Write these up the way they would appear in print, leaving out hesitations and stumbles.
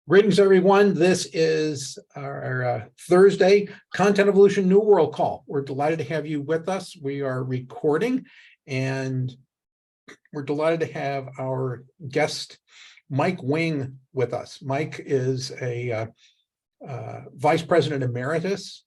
Greetings, everyone. This is our Thursday Content Evolution New World call. We're delighted to have you with us. We are recording, and we're delighted to have our guest, Mike Wing, with us. Mike is a Vice President Emeritus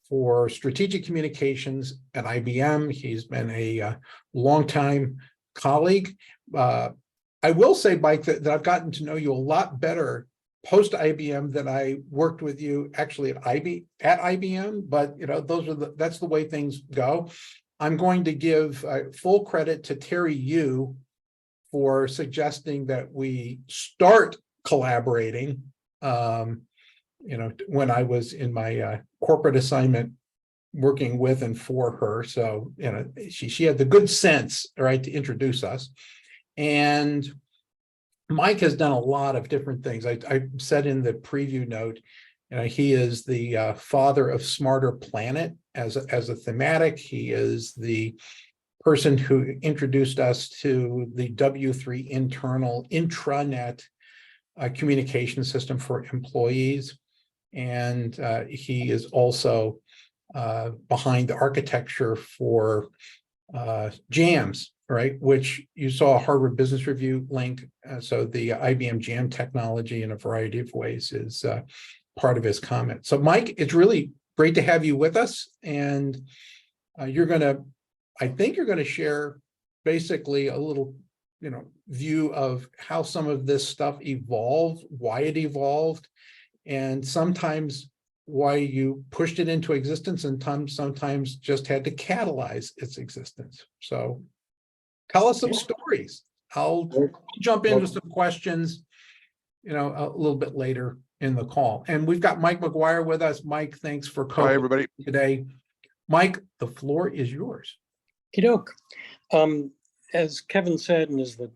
for Strategic Communications at IBM. He's been a longtime colleague. I will say, Mike, that I've gotten to know you a lot better post IBM than I worked with you actually at IBM, but that's the way things go. I'm going to give full credit to Terry Yu for suggesting that we start collaborating. When I was in my corporate assignment working with and for her, so she had the good sense, right, to introduce us. And Mike has done a lot of different things. I said in the preview note, he is the father of Smarter Planet as a thematic. He is the person who introduced us to the W3 internal intranet communication system for employees. And he is also behind the architecture for JAMS, right, which you saw a Harvard Business Review link. So the IBM JAM technology in a variety of ways is part of his comment. So Mike, it's really great to have you with us. And I think you're going to share basically a little, view of how some of this stuff evolved, why it evolved, and sometimes why you pushed it into existence and sometimes just had to catalyze its existence. So tell us some stories. I'll jump into some questions, a little bit later in the call. And we've got Mike McGuire with us. Mike, thanks for Hi, everybody. Today. Mike, the floor is yours. Okey-doke. As Kevin said, and as the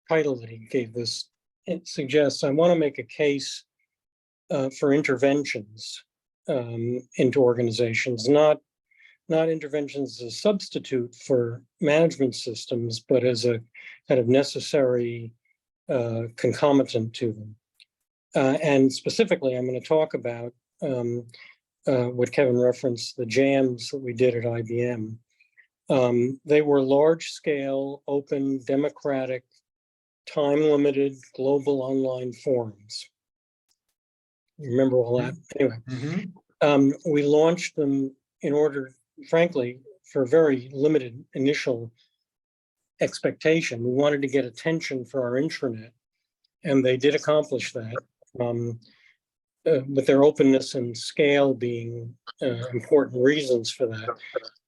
title that he gave this, it suggests, I want to make a case for interventions into organizations, not interventions as a substitute for management systems, but as a kind of necessary concomitant to them. And specifically, I'm going to talk about what Kevin referenced, the JAMs that we did at IBM. They were large-scale, open, democratic, time-limited, global online forums. You remember all that? Anyway, we launched them in order, frankly, for a very limited initial expectation. We wanted to get attention for our intranet, and they did accomplish that, with their openness and scale being important reasons for that.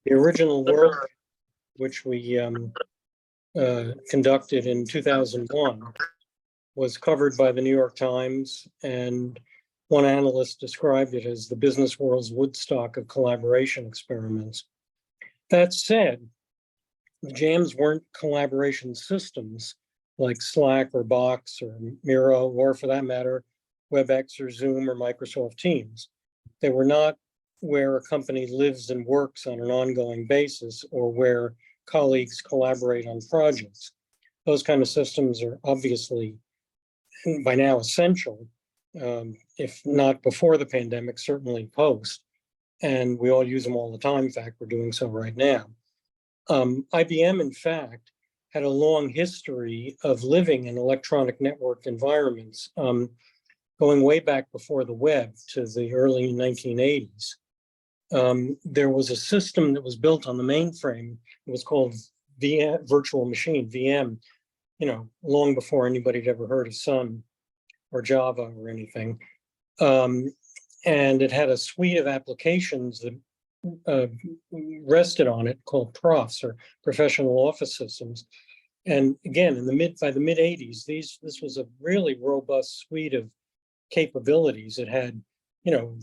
The original work, which we conducted in 2001, was covered by the New York Times, and one analyst described it as the business world's Woodstock of collaboration experiments. That said, the JAMs weren't collaboration systems like Slack or Box or Miro, or for that matter, WebEx or Zoom or Microsoft Teams. They were not where a company lives and works on an ongoing basis or where colleagues collaborate on projects. Those kind of systems are obviously by now essential, if not before the pandemic, certainly post. And we all use them all the time. In fact, we're doing so right now. IBM, in fact, had a long history of living in electronic networked environments, going way back before the web to the early 1980s. There was a system that was built on the mainframe. It was called virtual machine, VM, long before anybody had ever heard of Sun or Java or anything. And it had a suite of applications that rested on it called profs, or professional office systems. And again, by the mid 80s, this was a really robust suite of capabilities. It had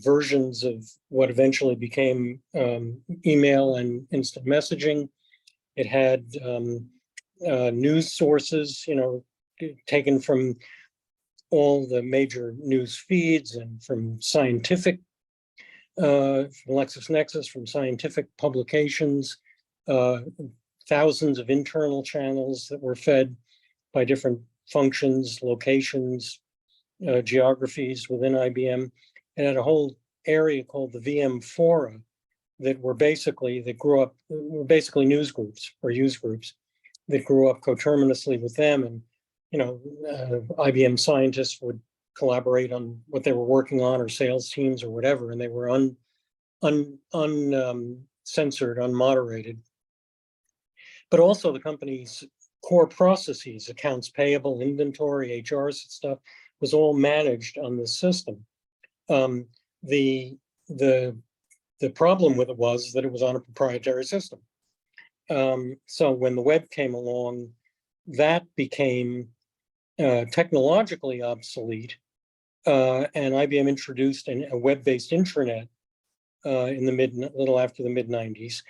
versions of what eventually became email and instant messaging. It had news sources, taken from all the major news feeds and from scientific, from LexisNexis, from scientific publications, thousands of internal channels that were fed by different functions, locations, geographies within IBM, and had a whole area called the VM Fora that were basically news groups or use groups that grew up coterminously with them. And IBM scientists would collaborate on what they were working on, or sales teams or whatever, and they were uncensored, unmoderated. But also the company's core processes, accounts payable, inventory, HR stuff, was all managed on this system. The problem with it was that it was on a proprietary system. So when the web came along, that became technologically obsolete, and IBM introduced a web-based intranet in little after the mid-90s.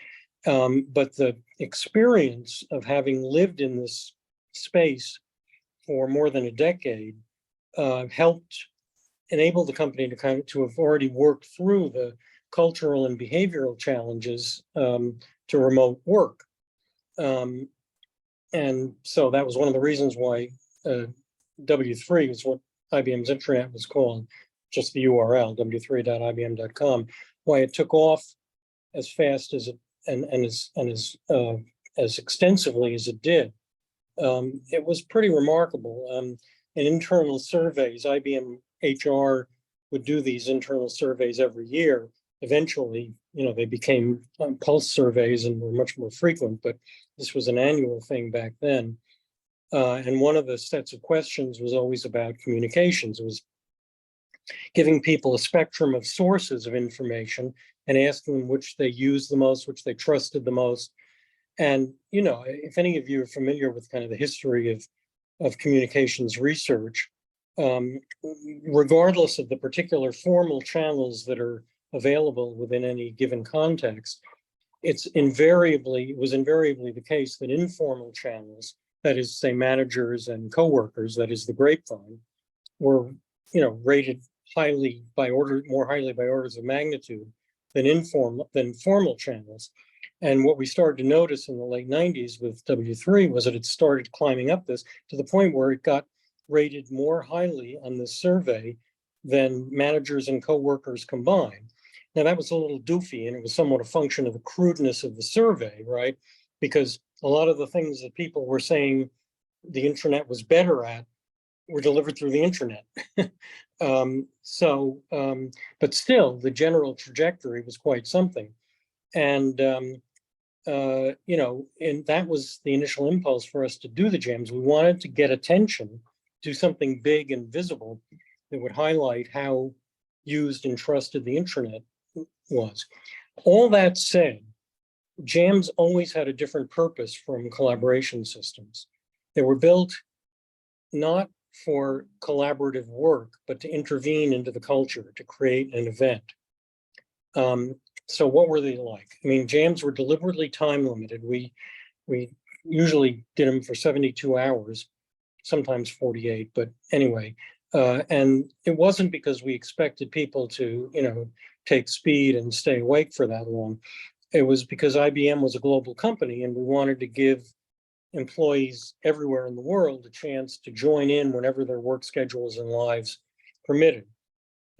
But the experience of having lived in this space for more than a decade helped enable the company to have already worked through the cultural and behavioral challenges to remote work. And so that was one of the reasons why W3 was what IBM's intranet was called, just the URL, w3.ibm.com, why it took off as fast as it and as extensively as it did. It was pretty remarkable. In internal surveys, IBM HR would do these internal surveys every year. Eventually, they became pulse surveys and were much more frequent, but this was an annual thing back then. And one of the sets of questions was always about communications. It was giving people a spectrum of sources of information and asking them which they used the most, which they trusted the most. And, if any of you are familiar with kind of the history of communications research, regardless of the particular formal channels that are available within any given context, it was invariably the case that informal channels, that is, say, managers and coworkers, that is the grapevine, were, rated more highly by orders of magnitude than formal channels. And what we started to notice in the late 90s with W3 was that it started climbing up this to the point where it got rated more highly on this survey than managers and coworkers combined. Now that was a little doofy, and it was somewhat a function of the crudeness of the survey, right? Because a lot of the things that people were saying the internet was better at were delivered through the internet. But still, the general trajectory was quite something. And, and that was the initial impulse for us to do the jams. We wanted to get attention, do something big and visible that would highlight how used and trusted the internet was. All that said, jams always had a different purpose from collaboration systems. They were built not for collaborative work, but to intervene into the culture, to create an event. So what were they like? I mean, jams were deliberately time limited. We usually did them for 72 hours, sometimes 48, but anyway. And it wasn't because we expected people to, take speed and stay awake for that long. It was because IBM was a global company and we wanted to give employees everywhere in the world a chance to join in whenever their work schedules and lives permitted.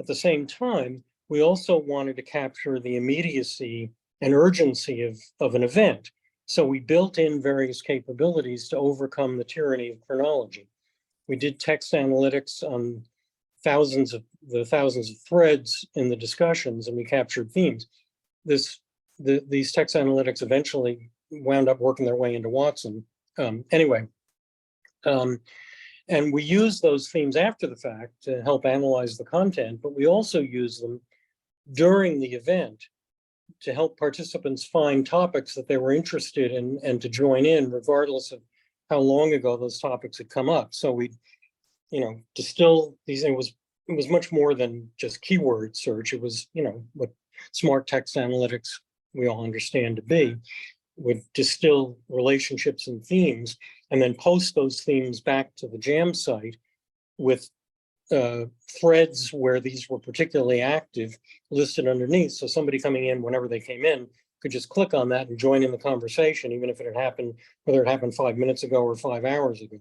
At the same time, we also wanted to capture the immediacy and urgency of an event. So we built in various capabilities to overcome the tyranny of chronology. We did text analytics on thousands of threads in the discussions, and we captured themes. These text analytics eventually wound up working their way into Watson. And we use those themes after the fact to help analyze the content, but we also use them during the event to help participants find topics that they were interested in and to join in, regardless of how long ago those topics had come up. So we, distill these. It was much more than just keyword search. It was, what smart text analytics we all understand to be, would distill relationships and themes and then post those themes back to the jam site with threads where these were particularly active listed underneath. So somebody coming in whenever they came in could just click on that and join in the conversation, even if it had happened, whether it happened 5 minutes ago or 5 hours ago.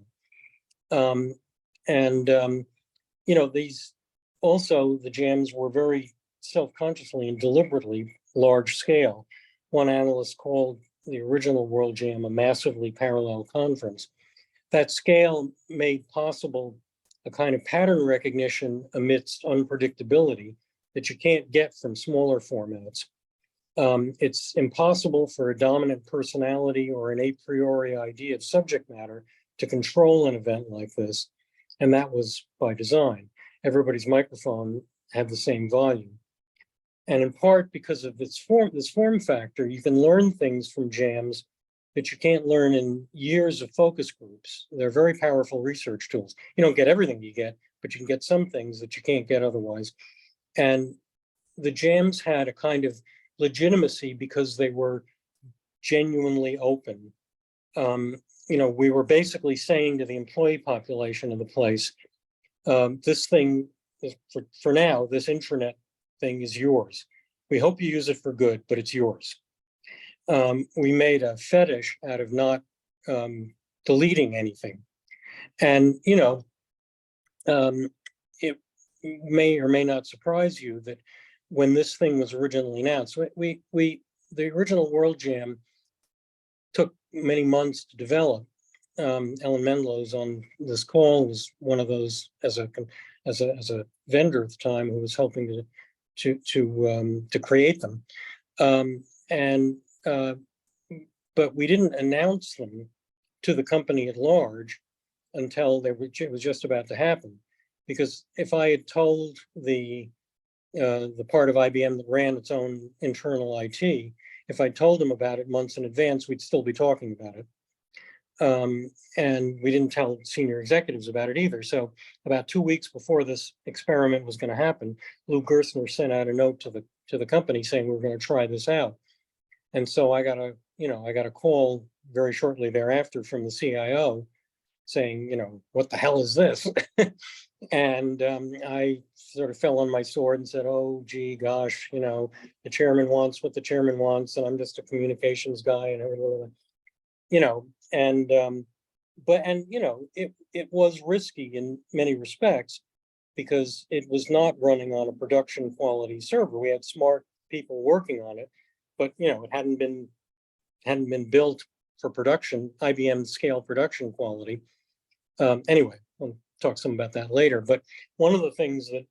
these also, the jams were very self-consciously and deliberately large scale. One analyst called the original World Jam a massively parallel conference. That scale made possible a kind of pattern recognition amidst unpredictability that you can't get from smaller formats. It's impossible for a dominant personality or an a priori idea of subject matter to control an event like this, and that was by design. Everybody's microphone had the same volume. And in part because of this form factor, you can learn things from jams that you can't learn in years of focus groups. They're very powerful research tools. You don't get everything you get, but you can get some things that you can't get otherwise. And the jams had a kind of legitimacy because they were genuinely open. We were basically saying to the employee population of the place, this thing, for now, this intranet thing is yours. We hope you use it for good, but it's yours. We made a fetish out of not deleting anything. And, it may or may not surprise you that when this thing was originally announced, the original World Jam took many months to develop. Ellen Menlo's on this call was one of those as a vendor at the time who was helping to create them. But we didn't announce them to the company at large until it was just about to happen. Because if I had told the part of IBM that ran its own internal IT, if I told them about it months in advance, we'd still be talking about it. And we didn't tell senior executives about it either. So about 2 weeks before this experiment was going to happen, Lou Gerstner sent out a note to the company saying we're going to try this out. And so I got a call very shortly thereafter from the CIO saying, what the hell is this? And I sort of fell on my sword and said, oh, gee, gosh, the chairman wants what the chairman wants, and I'm just a communications guy and everything, it was risky in many respects because it was not running on a production quality server. We had smart people working on it, but it hadn't been built for production, IBM scale production quality. Anyway, we'll talk some about that later. But one of the things that,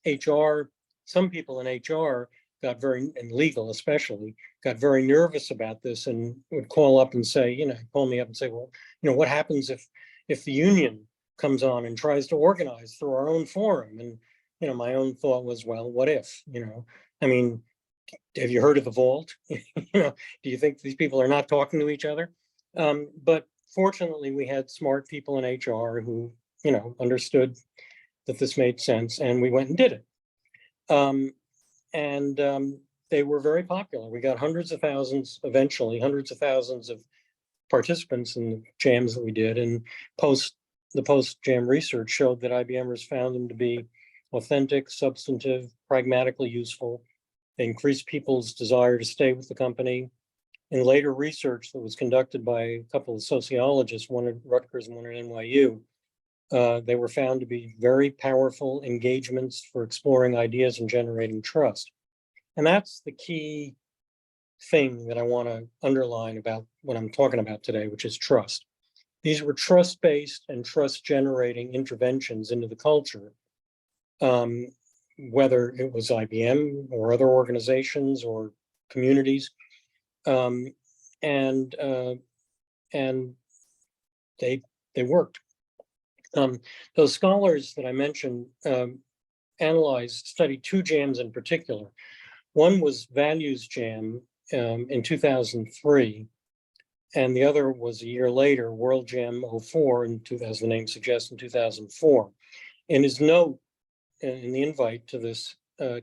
HR, some people in HR and legal especially, got very nervous about this and would call up and say, call me up and say, well, what happens if the union comes on and tries to organize through our own forum? And, my own thought was, well, what if, have you heard of the vault? Do you think these people are not talking to each other? But fortunately, we had smart people in HR who, understood that this made sense, and we went and did it. They were very popular. We got hundreds of thousands of participants in the jams that we did, and the post-jam research showed that IBMers found them to be authentic, substantive, pragmatically useful. They increased people's desire to stay with the company. In later research that was conducted by a couple of sociologists, one at Rutgers and one at NYU, they were found to be very powerful engagements for exploring ideas and generating trust. And that's the key thing that I want to underline about what I'm talking about today, which is trust. These were trust-based and trust-generating interventions into the culture, whether it was IBM or other organizations or communities. And they worked. Those scholars that I mentioned studied two jams in particular. One was Values Jam in 2003, and the other was a year later, World Jam 04, as the name suggests, in 2004. In his note, in the invite to this,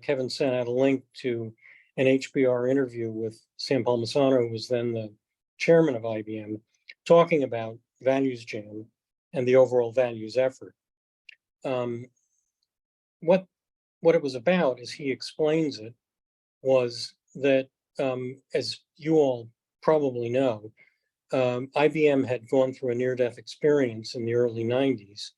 Kevin sent out a link to an HBR interview with Sam Palmisano, who was then the chairman of IBM, talking about Values Jam and the overall values effort. What it was about, as he explains it, was that, as you all probably know, IBM had gone through a near-death experience in the early 90s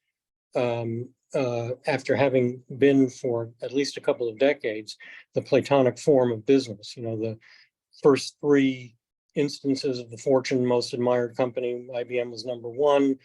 after having been for at least a couple of decades, the Platonic form of business. You know, the first three instances of the Fortune Most Admired Company, IBM was number one.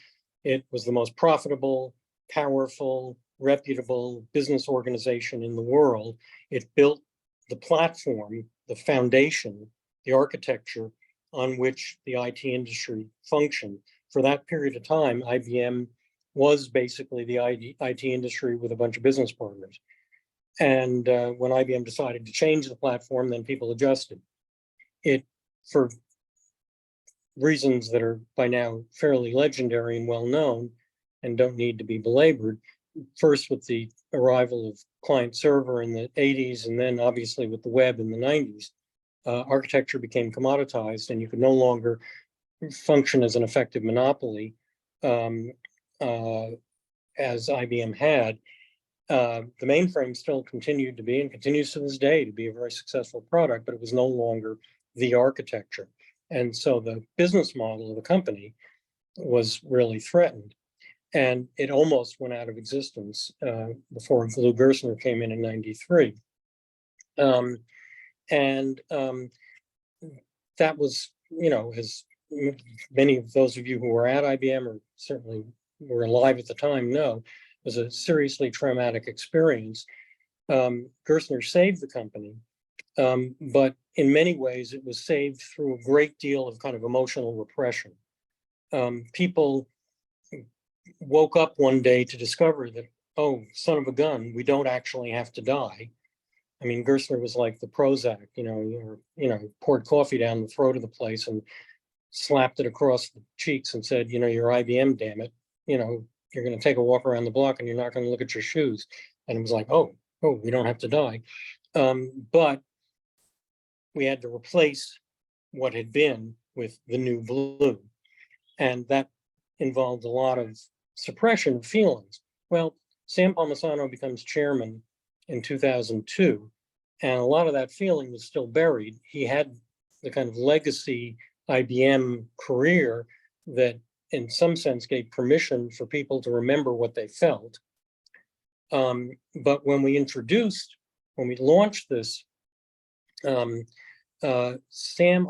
It was the most profitable, powerful, reputable business organization in the world. It built the platform, the foundation, the architecture on which the IT industry functioned. For that period of time, IBM was basically the IT industry with a bunch of business partners. And when IBM decided to change the platform, then people adjusted. It, for reasons that are by now fairly legendary and well known and don't need to be belabored, first with the arrival of client server in the 80s, and then obviously with the web in the 90s, architecture became commoditized and you could no longer function as an effective monopoly as IBM had. The mainframe still continued to be and continues to this day to be a very successful product, but it was no longer the architecture. And so the business model of the company was really threatened. And it almost went out of existence before Lou Gerstner came in '93. That was, you know, as many of those of you who were at IBM or certainly were alive at the time know, was a seriously traumatic experience. Gerstner saved the company, but in many ways it was saved through a great deal of kind of emotional repression. People woke up one day to discover that, oh, son of a gun, we don't actually have to die. I mean, Gerstner was like the Prozac, poured coffee down the throat of the place and slapped it across the cheeks and said, you're IBM, damn it. You're going to take a walk around the block and you're not going to look at your shoes. And it was like, oh, we don't have to die. But we had to replace what had been with the new blue. And that involved a lot of suppression of feelings. Well, Sam Palmisano becomes chairman in 2002, and a lot of that feeling was still buried. He had the kind of legacy IBM career that in some sense gave permission for people to remember what they felt. But when we launched this, Sam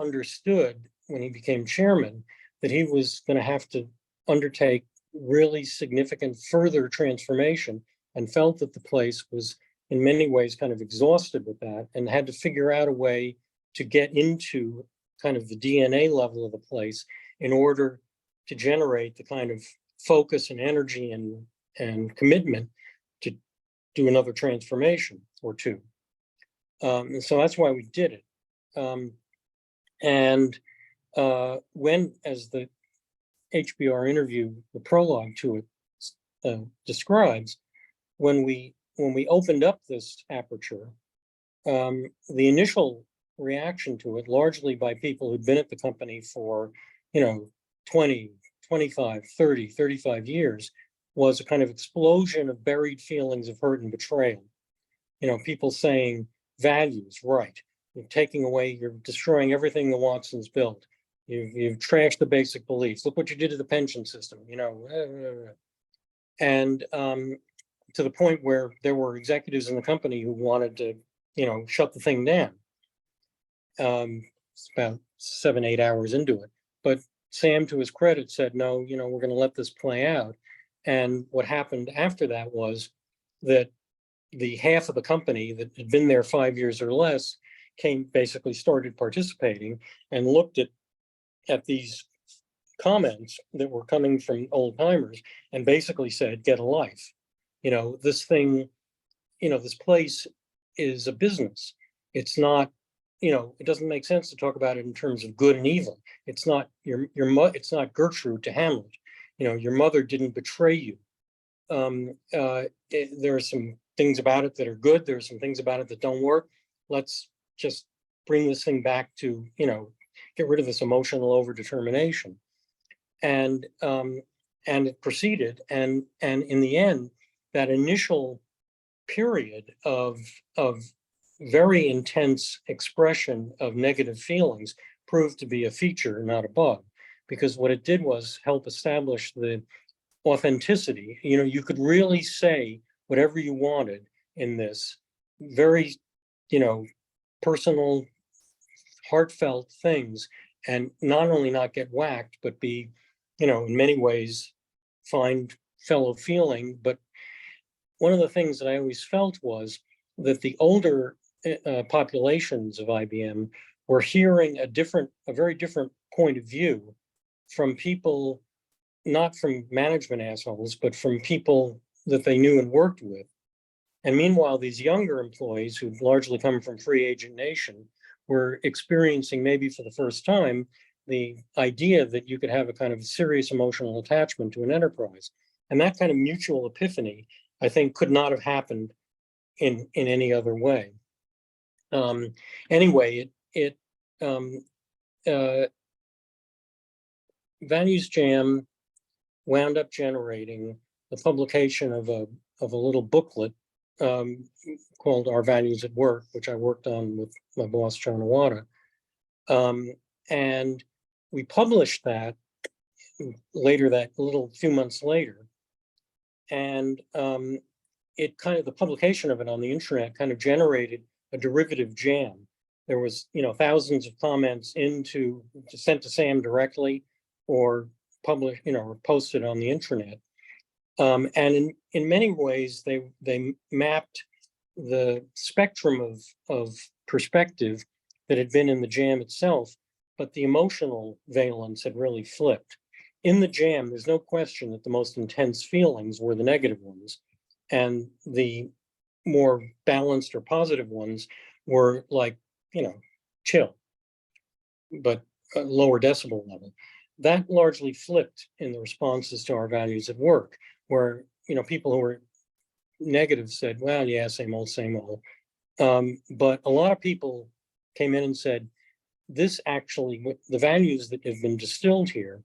understood when he became chairman that he was going to have to undertake really significant further transformation, and felt that the place was in many ways kind of exhausted with that and had to figure out a way to get into kind of the DNA level of the place in order to generate the kind of focus and energy and commitment to do another transformation or two. And so that's why we did it. When, as the HBR interview, the prologue to it describes, when we opened up this aperture, the initial reaction to it, largely by people who'd been at the company for 20, 25, 30, 35 years, was a kind of explosion of buried feelings of hurt and betrayal. People saying, values, right. You're destroying everything the Watsons built. You've trashed the basic beliefs. Look what you did to the pension system, and to the point where there were executives in the company who wanted to, shut the thing down. It's about 7-8 hours into it. But Sam, to his credit, said, no, we're going to let this play out. And what happened after that was that the half of the company that had been there 5 years or less basically started participating and looked at these comments that were coming from old timers and basically said, get a life. This thing, this place is a business. It's not, it doesn't make sense to talk about it in terms of good and evil. It's not it's not Gertrude to Hamlet. Your mother didn't betray you. There are some things about it that are good. There are some things about it that don't work. Let's just bring this thing back to, get rid of this emotional overdetermination. And it proceeded. And in the end, that initial period of very intense expression of negative feelings proved to be a feature, not a bug, because what it did was help establish the authenticity. You know, you could really say whatever you wanted in this very, you know, personal, heartfelt things, and not only not get whacked, but be, you know, in many ways find fellow feeling. But one of the things that I always felt was that the older populations of IBM were hearing a very different point of view from people, not from management assholes, but from people that they knew and worked with. And meanwhile, these younger employees who largely come from free agent nation were experiencing, maybe for the first time, the idea that you could have a kind of serious emotional attachment to an enterprise. And that kind of mutual epiphany, I think, could not have happened in any other way. Anyway, Values Jam wound up generating the publication of a little booklet called Our Values at Work, which I worked on with my boss, John Awada. And we published that later, that a little few months later. And it kind of, the publication of it on the internet kind of generated a derivative jam. There was, you know, thousands of comments sent to Sam directly, or published, you know, or posted on the intranet. And in many ways, they mapped the spectrum of perspective that had been in the jam itself, but the emotional valence had really flipped. In the jam, there's no question that the most intense feelings were the negative ones, and the more balanced or positive ones were like, you know, chill, but a lower decibel level. That largely flipped in the responses to Our Values at Work, where, you know, people who were negative said, well, yeah, same old, same old. But a lot of people came in and said, this actually, the values that have been distilled here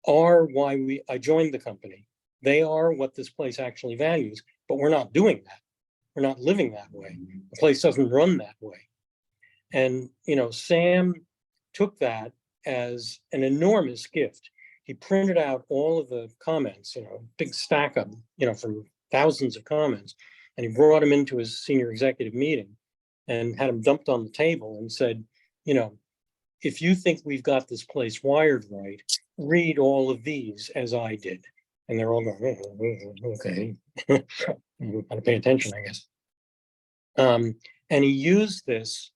are why I joined the company. They are what this place actually values, but we're not doing that. We're not living that way. The place doesn't run that way. And, you know, Sam took that as an enormous gift. He printed out all of the comments, you know, big stack of them, you know, from thousands of comments, and he brought them into his senior executive meeting and had them dumped on the table and said, you know, if you think we've got this place wired right, read all of these as I did. And they're all going, oh, okay, gotta pay attention, I guess. And he used this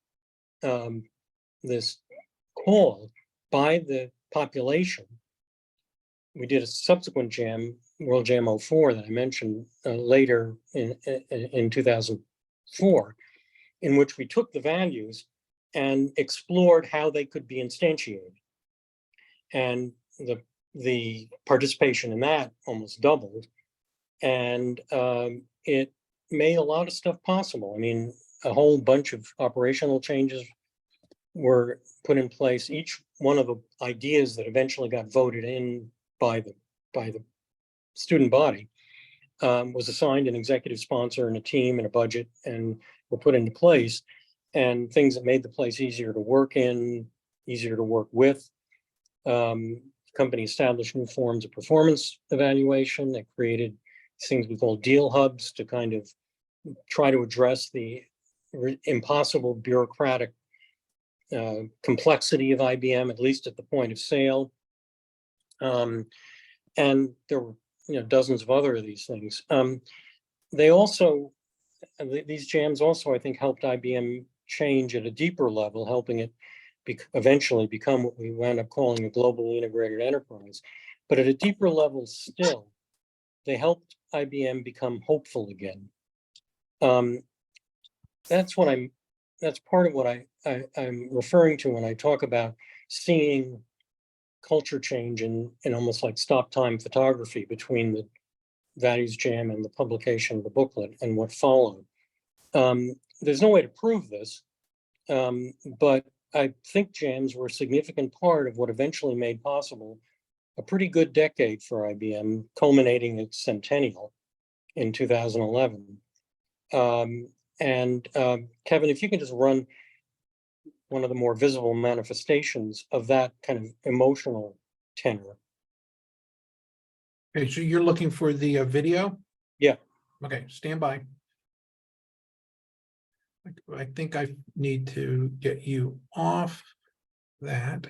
this call by the population. We did a subsequent jam, World Jam 04, that I mentioned later in 2004, in which we took the values and explored how they could be instantiated. And the participation in that almost doubled. And it made a lot of stuff possible. I mean, a whole bunch of operational changes were put in place. Each one of the ideas that eventually got voted in by the student body was assigned an executive sponsor and a team and a budget, and were put into place. And things that made the place easier to work in, easier to work with. The company established new forms of performance evaluation that created things we call deal hubs to kind of try to address the impossible bureaucratic complexity of IBM, at least at the point of sale. And there were, you know, dozens of other of these things. They also, these jams also, I think, helped IBM change at a deeper level, helping it eventually become what we wound up calling a globally integrated enterprise. But at a deeper level still, they helped IBM become hopeful again. That's part of what I'm referring to when I talk about seeing culture change in almost like stop time photography between the Values Jam and the publication of the booklet and what followed. There's no way to prove this, but I think jams were a significant part of what eventually made possible a pretty good decade for IBM, culminating its centennial in 2011. Kevin, if you can just run one of the more visible manifestations of that kind of emotional tenor. Okay, so you're looking for the video? Yeah. Okay, stand by. I think I need to get you off that.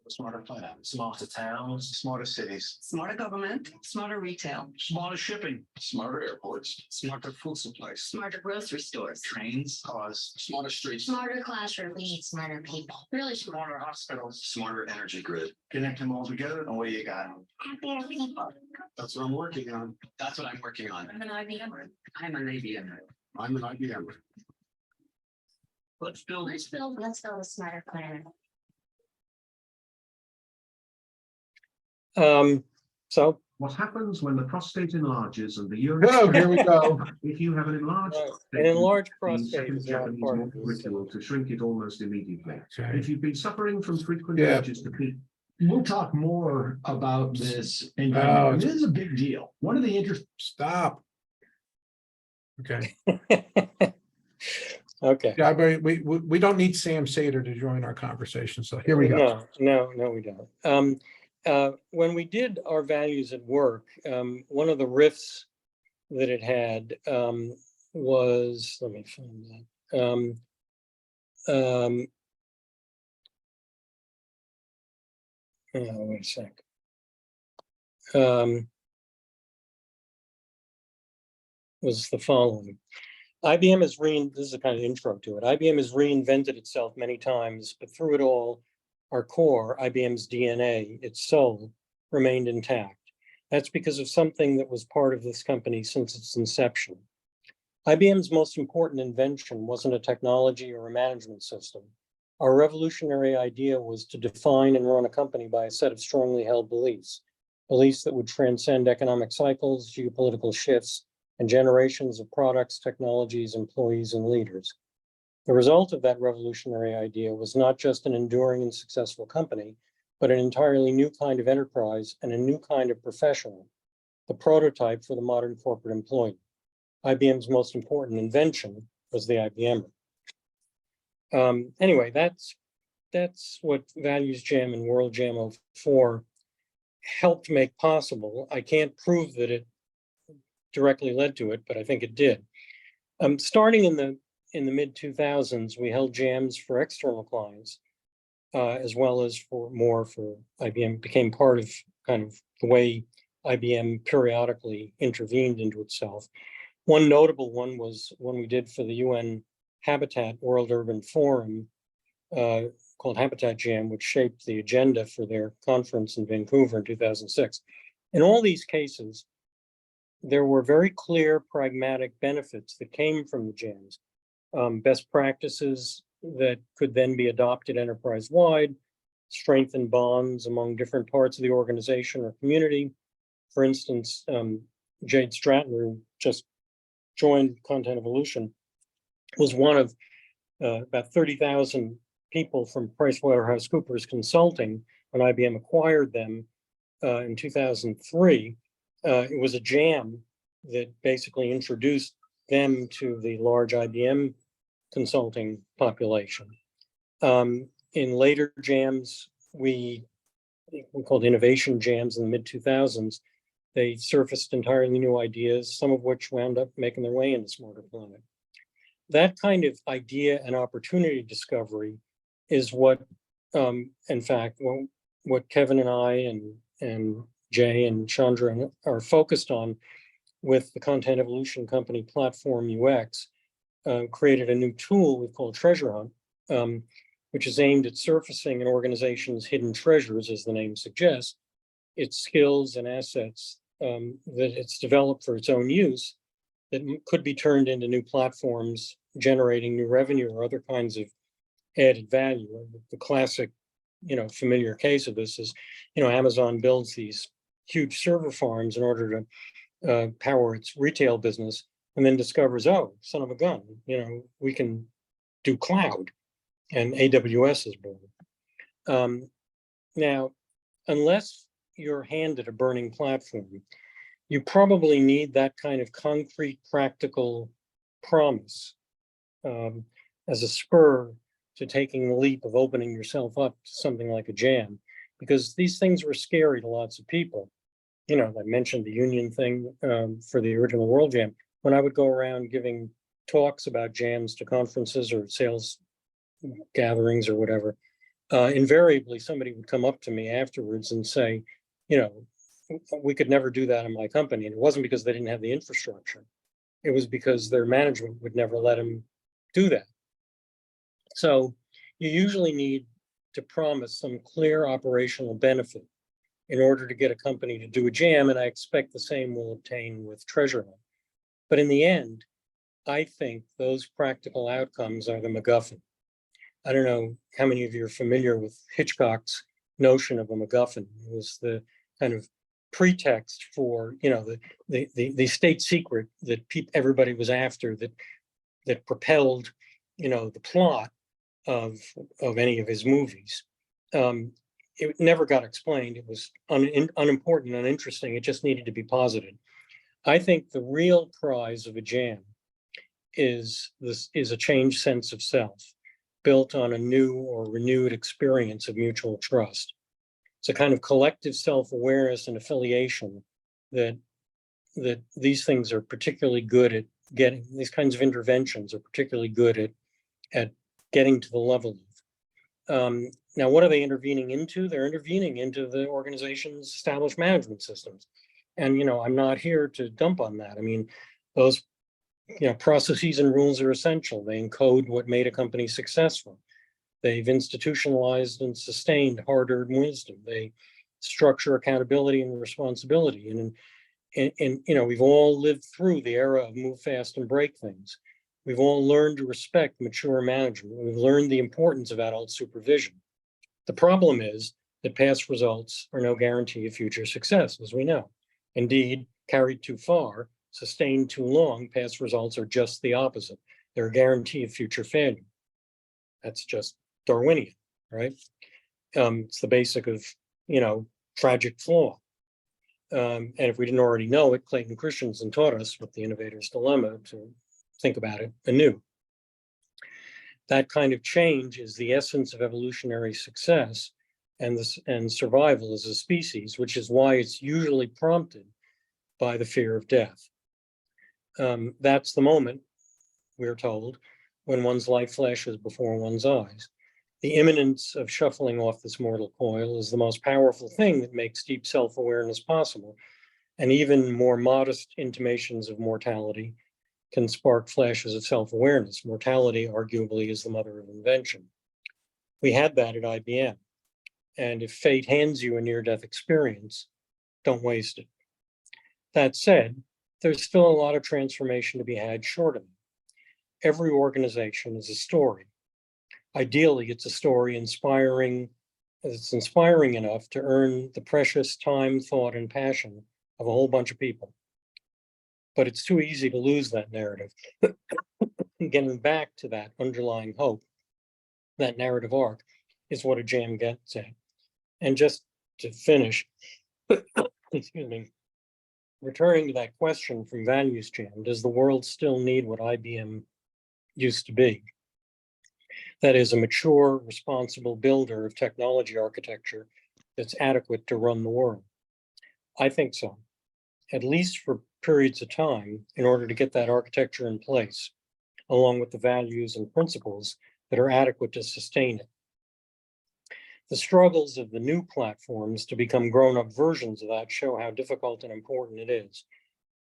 Smarter planet, smarter towns, smarter cities, Smarter government, smarter retail, smarter shipping, smarter airports, smarter food supplies, smarter grocery stores, trains, cars, smarter streets, smarter classroom, we need smarter people, really smart, smarter hospitals, smarter energy grid. Connect them all together, and what do you got? happier people. That's what I'm working on. That's what I'm working on. I'm an IBM. I'm an IBM. I'm an IBM. Let's build. Let's build a smarter planet. So, What happens when the prostate enlarges and the Oh, urine? here we go. If you have an enlarged an prostate, enlarged the prostate second is not Japanese part of model this. ritual to shrink it almost immediately. Okay. If you've been suffering from frequent Yeah. urges to pee, We'll talk more about this. And Oh, this is a big deal. One of the interesting. Stop. Okay. Okay. Yeah, but we don't need Sam Sater to join our conversation, so here we go. No, we don't. When we did our values at work, one of the riffs that it had was, let me find that. Wait a sec. Was the following. IBM has this is a kind of intro to it. IBM has reinvented itself many times, but through it all, our core, IBM's DNA, its soul, remained intact. That's because of something that was part of this company since its inception. IBM's most important invention wasn't a technology or a management system. Our revolutionary idea was to define and run a company by a set of strongly held beliefs, beliefs that would transcend economic cycles, geopolitical shifts, and generations of products, technologies, employees, and leaders. The result of that revolutionary idea was not just an enduring and successful company, but an entirely new kind of enterprise and a new kind of professional, the prototype for the modern corporate employee. IBM's most important invention was the IBMer. Anyway, that's what Values Jam and World Jam 04 helped make possible. I can't prove that it directly led to it, but I think it did. Starting in the mid-2000s, we held jams for external clients, as well as for IBM. Became part of kind of the way IBM periodically intervened into itself. One notable one was when we did for the UN Habitat World Urban Forum, called Habitat Jam, which shaped the agenda for their conference in Vancouver in 2006. In all these cases, there were very clear pragmatic benefits that came from the jams. Best practices that could then be adopted enterprise-wide, strengthen bonds among different parts of the organization or community. For instance, Jade Stratton, who just joined Content Evolution, was one of about 30,000 people from PricewaterhouseCoopers Consulting when IBM acquired them in 2003. It was a jam that basically introduced them to the large IBM consulting population. In later jams, we called innovation jams in the mid-2000s. They surfaced entirely new ideas, some of which wound up making their way into Smarter Planet. That kind of idea and opportunity discovery is what, in fact, what Kevin and I and Jay and Chandra are focused on with the Content Evolution Company Platform UX. Created a new tool we call Treasure Hunt, which is aimed at surfacing an organization's hidden treasures, as the name suggests, its skills and assets that it's developed for its own use that could be turned into new platforms, generating new revenue or other kinds of added value. The classic, familiar case of this is, Amazon builds these huge server farms in order to power its retail business, and then discovers, oh, son of a gun, we can do cloud, and AWS is born. Now, unless you're handed a burning platform, you probably need that kind of concrete, practical promise as a spur to taking the leap of opening yourself up to something like a jam, because these things were scary to lots of people. You know, I mentioned the union thing for the original World Jam. When I would go around giving talks about jams to conferences or sales gatherings or whatever, invariably somebody would come up to me afterwards and say, you know, we could never do that in my company. And it wasn't because they didn't have the infrastructure. It was because their management would never let them do that. So you usually need to promise some clear operational benefit in order to get a company to do a jam. And I expect the same will obtain with TreasureHub. But in the end, I think those practical outcomes are the MacGuffin. I don't know how many of you are familiar with Hitchcock's notion of a MacGuffin. It was the kind of pretext for, you know, the state secret that everybody was after, that propelled, you know, the plot of any of his movies. It never got explained. It was unimportant, uninteresting. It just needed to be posited. I think the real prize of a jam is a changed sense of self, built on a new or renewed experience of mutual trust. It's a kind of collective self-awareness and affiliation that these things are particularly good at getting. These kinds of interventions are particularly good at getting to the level of. Now, what are they intervening into? They're intervening into the organization's established management systems. And, you know, I'm not here to dump on that. I mean, those, you know, processes and rules are essential. They encode what made a company successful. They've institutionalized and sustained hard-earned wisdom. They structure accountability and responsibility. And you know, we've all lived through the era of move fast and break things. We've all learned to respect mature management. We've learned the importance of adult supervision. The problem is that past results are no guarantee of future success, as we know. Indeed, carried too far, sustained too long, past results are just the opposite. They're a guarantee of future failure. That's just Darwinian, right? It's the basic of, you know, tragic flaw. And if we didn't already know it, Clayton Christensen taught us with the innovator's dilemma to think about it anew. That kind of change is the essence of evolutionary success and survival as a species, which is why it's usually prompted by the fear of death. That's the moment, we're told, when one's life flashes before one's eyes. The imminence of shuffling off this mortal coil is the most powerful thing that makes deep self-awareness possible, and even more modest intimations of mortality can spark flashes of self-awareness. Mortality, arguably, is the mother of invention. We had that at IBM. And if fate hands you a near-death experience, don't waste it. That said, there's still a lot of transformation to be had short of it. Every organization is a story. Ideally, it's a story that's inspiring enough to earn the precious time, thought, and passion of a whole bunch of people. But it's too easy to lose that narrative. Getting back to that underlying hope, that narrative arc, is what a jam gets at. And just to finish, excuse me, returning to that question from Values Jam, does the world still need what IBM used to be? That is, a mature, responsible builder of technology architecture that's adequate to run the world. I think so, at least for periods of time, in order to get that architecture in place, along with the values and principles that are adequate to sustain it. The struggles of the new platforms to become grown-up versions of that show how difficult and important it is.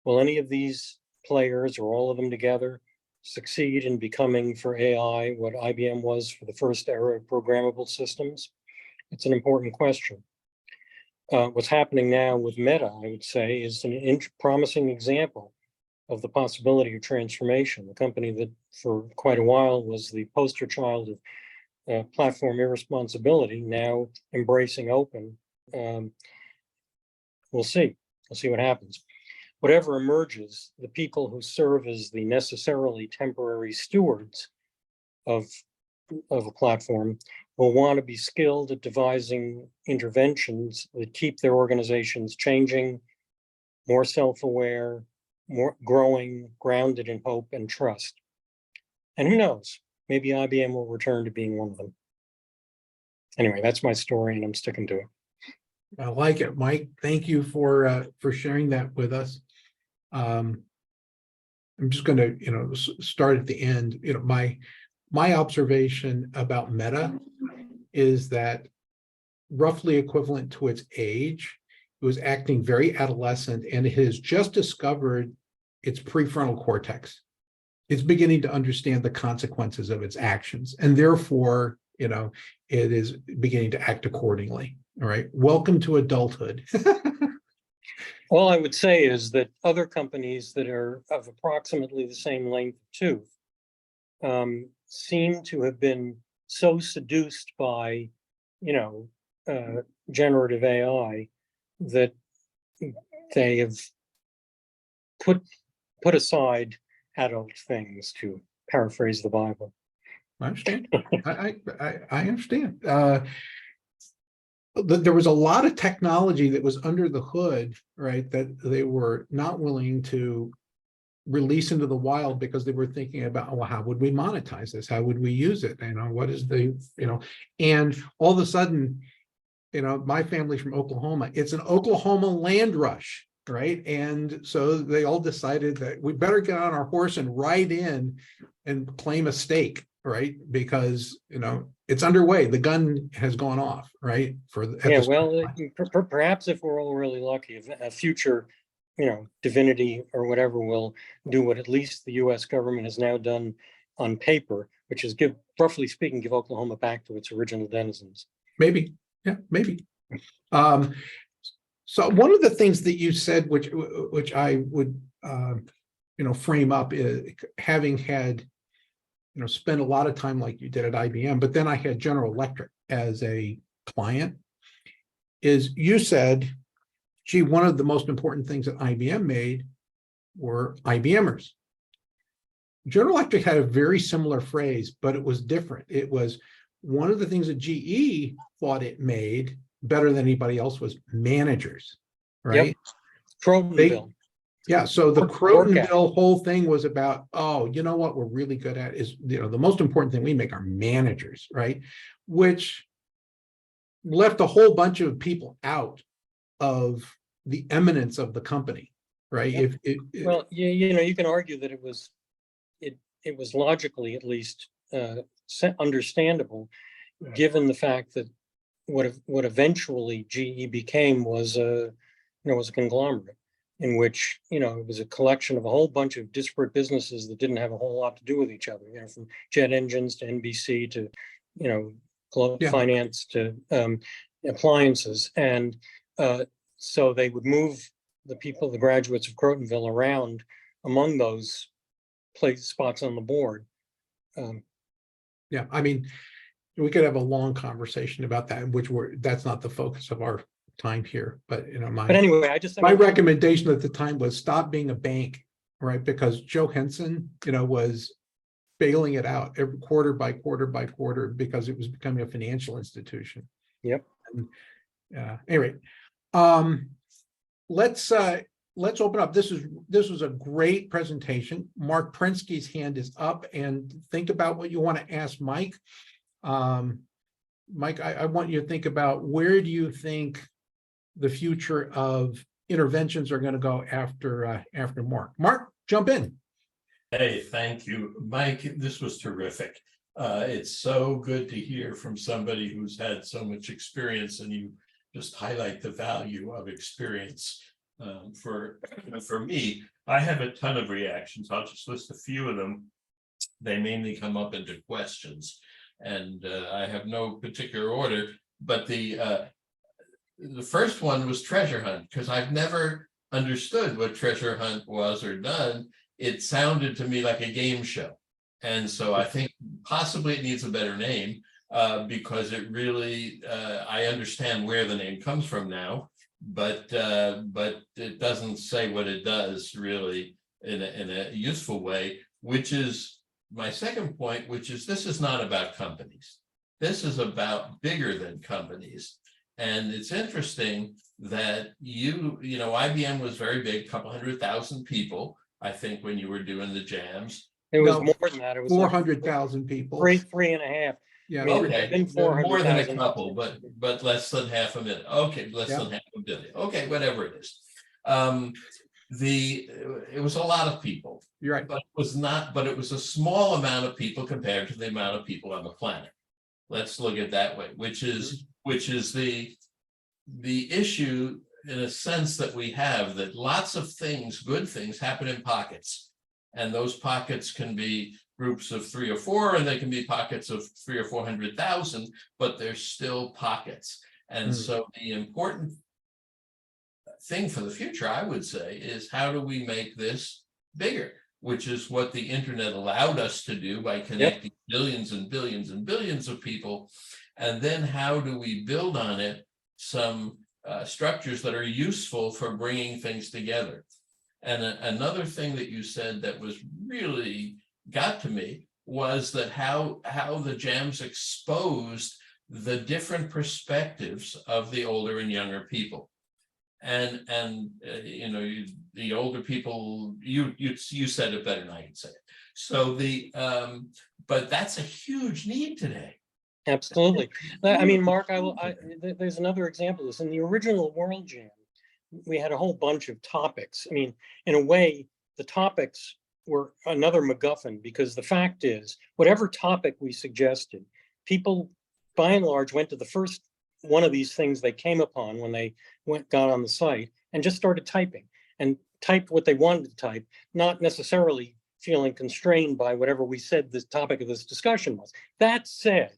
Will any of these players, or all of them together, succeed in becoming for AI what IBM was for the first era of programmable systems? It's an important question. What's happening now with Meta, I would say, is an promising example of the possibility of transformation. The company that for quite a while was the poster child of platform irresponsibility, now embracing open. We'll see. We'll see what happens. Whatever emerges, the people who serve as the necessarily temporary stewards of a platform will want to be skilled at devising interventions that keep their organizations changing, more self-aware, more growing, grounded in hope and trust. And who knows, maybe IBM will return to being one of them. Anyway, that's my story and I'm sticking to it. I like it, Mike. Thank you for sharing that with us. I'm just going to, start at the end. My observation about Meta is that roughly equivalent to its age, it was acting very adolescent, and it has just discovered its prefrontal cortex. It's beginning to understand the consequences of its actions, and therefore, it is beginning to act accordingly. All right. Welcome to adulthood. All I would say is that other companies that are of approximately the same length of tooth seem to have been so seduced by, generative AI that they have put aside adult things, to paraphrase the Bible. I understand. I understand. There was a lot of technology that was under the hood, right, that they were not willing to release into the wild because they were thinking about, well, how would we monetize this? How would we use it? What is and all of a sudden, my family's from Oklahoma. It's an Oklahoma land rush, right? And so they all decided that we better get on our horse and ride in and claim a stake, right? Because, it's underway. The gun has gone off, right? Perhaps if we're all really lucky, a future, divinity or whatever will do what at least the U.S. government has now done on paper, which is roughly speaking, give Oklahoma back to its original denizens. Maybe. Yeah, maybe. So one of the things that you said, which I would, frame up, is having had, spent a lot of time like you did at IBM, but then I had General Electric as a client, is you said, gee, one of the most important things that IBM made were IBMers. General Electric had a very similar phrase, but it was different. It was one of the things that GE thought it made better than anybody else was managers, right? Yep. Crotonville. Yeah, so the Crotonville whole thing was about, you know what we're really good at is, the most important thing we make are managers, right? Which left a whole bunch of people out of the eminence of the company, right? Yep. Well, you can argue that it was logically at least understandable, given the fact that what eventually GE became was a conglomerate in which, it was a collection of a whole bunch of disparate businesses that didn't have a whole lot to do with each other, from jet engines to NBC to, finance to appliances. And so they would move the graduates of Crotonville around among those spots on the board. Yeah, we could have a long conversation about that, that's not the focus of our time here, but but anyway, my recommendation at the time was stop being a bank, right? Because Joe Henson, was bailing it out every quarter by quarter by quarter because it was becoming a financial institution. Yep. Anyway, let's open up. This was a great presentation. Mark Prinsky's hand is up, and think about what you want to ask Mike. Mike, I want you to think about, where do you think the future of interventions are going to go after Mark? Mark, jump in. Hey, thank you, Mike. This was terrific. It's so good to hear from somebody who's had so much experience, and you just highlight the value of experience. For me, I have a ton of reactions. I'll just list a few of them. They mainly come up into questions, and I have no particular order, but the first one was treasure hunt, because I've never understood what treasure hunt was or done. It sounded to me like a game show. And so I think possibly it needs a better name, because it really, I understand where the name comes from now, but it doesn't say what it does really in a useful way, which is my second point, which is this is not about companies. This is about bigger than companies. And it's interesting that IBM was very big, couple 100,000 people, I think, when you were doing the jams. It was No, more than that. It was like 400,000 people. three and a half. Yeah. I mean, Okay, been more than a 400,000. couple, but less than 500,000. Okay, less Yeah. than 500,000. Okay, whatever it is. It was a lot of people, You're right. but it was not, but it was a small amount of people compared to the amount of people on the planet. Let's look at it that way, which is the issue in a sense that we have, that lots of things, good things happen in pockets. And those pockets can be groups of 3 or 4, and they can be pockets of 300,000 or 400,000, but they're still pockets. And so the important thing for the future, I would say, is how do we make this bigger, which is what the internet allowed us to do by connecting billions and billions and billions of people. And then how do we build on it some structures that are useful for bringing things together? And another thing that you said that was really got to me was that how the jams exposed the different perspectives of the older and younger people. And you know, the older people, you said it better than I can say it. So but that's a huge need today. Absolutely. I mean, Mark, there's another example of this. In the original World Jam, we had a whole bunch of topics. I mean, in a way, the topics were another MacGuffin, because the fact is, whatever topic we suggested, people by and large went to the first one of these things they came upon when they got on the site and just started typing and typed what they wanted to type, not necessarily feeling constrained by whatever we said the topic of this discussion was. That said,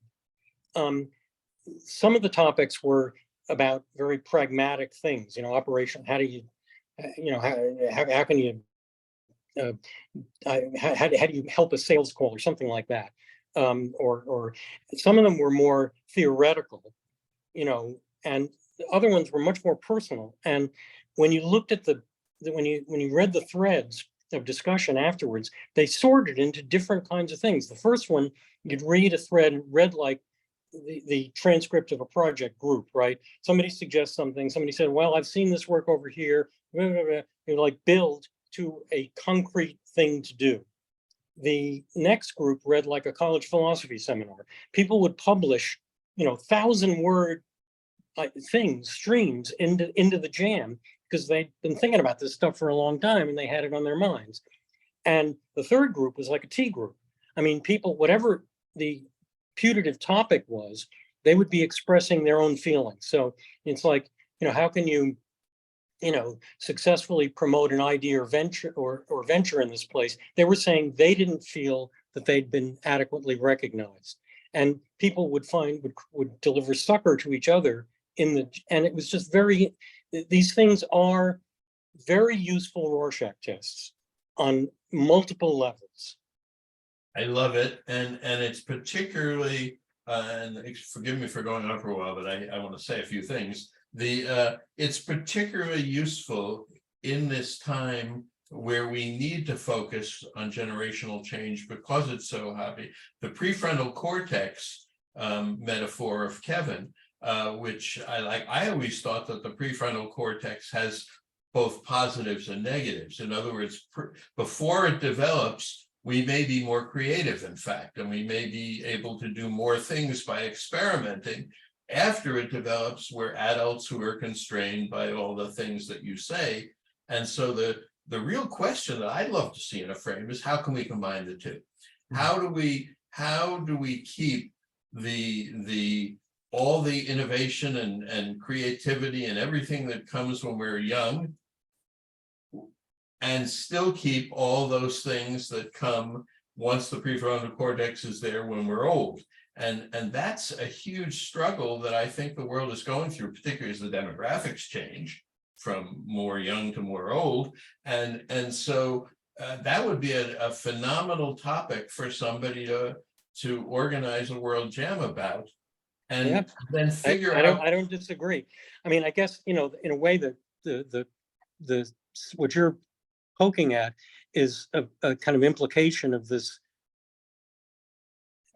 some of the topics were about very pragmatic things, you know, operation. How do you, you know, how can you, how do you help a sales call or something like that? Or some of them were more theoretical, you know, and the other ones were much more personal. And when you looked at when you read the threads of discussion afterwards, they sorted into different kinds of things. The first one, you'd read a thread, read like the transcript of a project group, right? Somebody suggests something, somebody said, well, I've seen this work over here, you like build to a concrete thing to do. The next group read like a college philosophy seminar. People would publish, you know, 1,000-word things, streams into the jam, because they'd been thinking about this stuff for a long time and they had it on their minds. And the third group was like a tea group. I mean, people, whatever the putative topic was, they would be expressing their own feelings. So it's like, you know, how can you, you know, successfully promote an idea or venture in this place? They were saying they didn't feel that they'd been adequately recognized, and people would deliver succor to each other and it was just these things are very useful Rorschach tests on multiple levels. I love it, and it's particularly, and forgive me for going on for a while, but I want to say a few things. It's particularly useful in this time where we need to focus on generational change because it's so heavy. The prefrontal cortex metaphor of Kevin, which I like. I always thought that the prefrontal cortex has both positives and negatives. In other words, before it develops, we may be more creative, in fact, and we may be able to do more things by experimenting. After it develops, we're adults who are constrained by all the things that you say. And so the real question that I'd love to see in a frame is, how can we combine the two? How do we keep all the innovation and creativity and everything that comes when we're young, and still keep all those things that come once the prefrontal cortex is there when we're old? And that's a huge struggle that I think the world is going through, particularly as the demographics change from more young to more old. And so that would be a phenomenal topic for somebody to organize a World Jam about, and then figure out. I don't disagree. I mean, I guess, you know, in a way that the what you're poking at is a kind of implication of this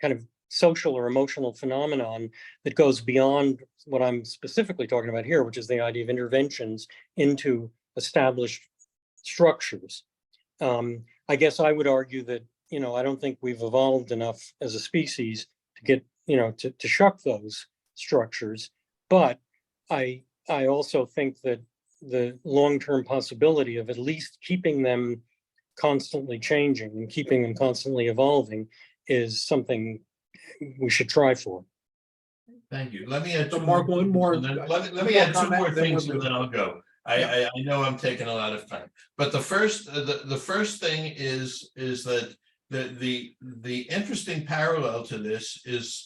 kind of social or emotional phenomenon that goes beyond what I'm specifically talking about here, which is the idea of interventions into established structures. I guess I would argue that I don't think we've evolved enough as a species to get, to shuck those structures. But I also think that the long-term possibility of at least keeping them constantly changing and keeping them constantly evolving is something we should try for. Thank you. Let me add So two Mark, more one things, more- and then let one me more add two comment, more then we'll things and do- then I'll go. I know I'm taking a lot of time, but the first thing is that the interesting parallel to this is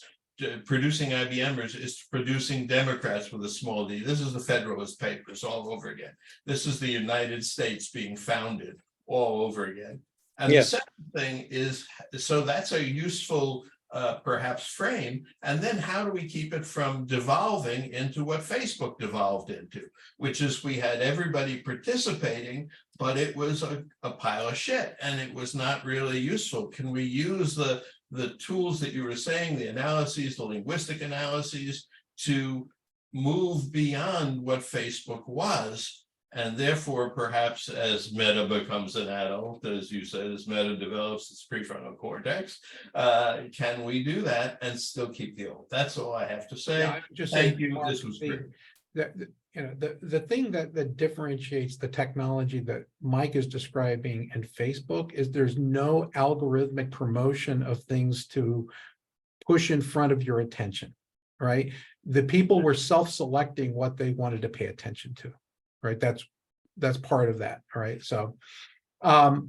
producing IBMers is producing Democrats with a small d. This is the Federalist Papers all over again. This is the United States being founded all over again. And Yes. the second thing is, so that's a useful perhaps frame. And then how do we keep it from devolving into what Facebook devolved into, which is we had everybody participating, but it was a pile of shit and it was not really useful. Can we use the tools that you were saying, the analyses, the linguistic analyses, to move beyond what Facebook was? And therefore, perhaps as Meta becomes an adult, as you said, as Meta develops its prefrontal cortex, can we do that and still keep the old? That's all I have to say. Yeah, I would just Thank say, you. Mark, This was great. the thing that differentiates the technology that Mike is describing and Facebook is there's no algorithmic promotion of things to push in front of your attention, right? The people were self-selecting what they wanted to pay attention to, right? That's part of that, all right? So, Mike,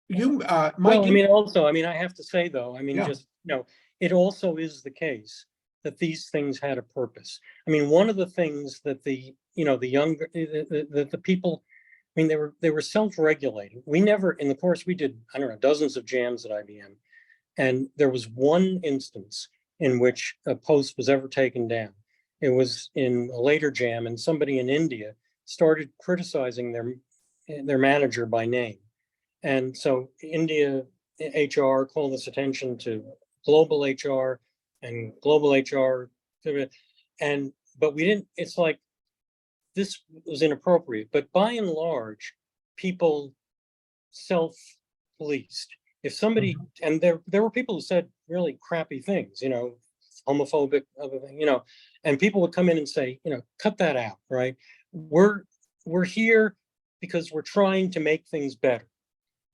Well, I have to say though, Yeah. it also is the case that these things had a purpose. One of the things that the younger, the people, they were self-regulating. We never, in the course we did, I don't know, dozens of jams at IBM. And there was one instance in which a post was ever taken down. It was in a later jam, and somebody in India started criticizing their manager by name. And so India HR called this attention to global HR and global HR. But we didn't, it's like, this was inappropriate. But by and large, people self-policed. If somebody, and there were people who said really crappy things, homophobic, and people would come in and say, cut that out, right? We're here because we're trying to make things better.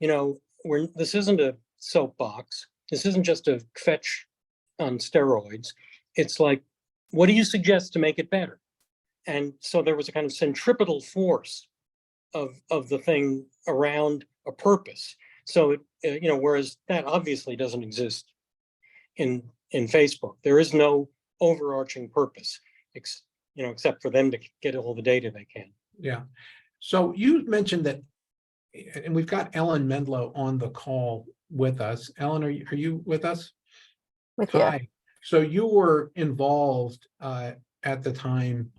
This isn't a soapbox. This isn't just a fetch on steroids. It's like, what do you suggest to make it better? And so there was a kind of centripetal force of the thing around a purpose. So whereas that obviously doesn't exist in Facebook. There is no overarching purpose, except for them to get all the data they can. Yeah. So you mentioned that, and we've got Ellen Mendlow on the call with us. Ellen, are you with us? With you. Hi. So you were involved at the time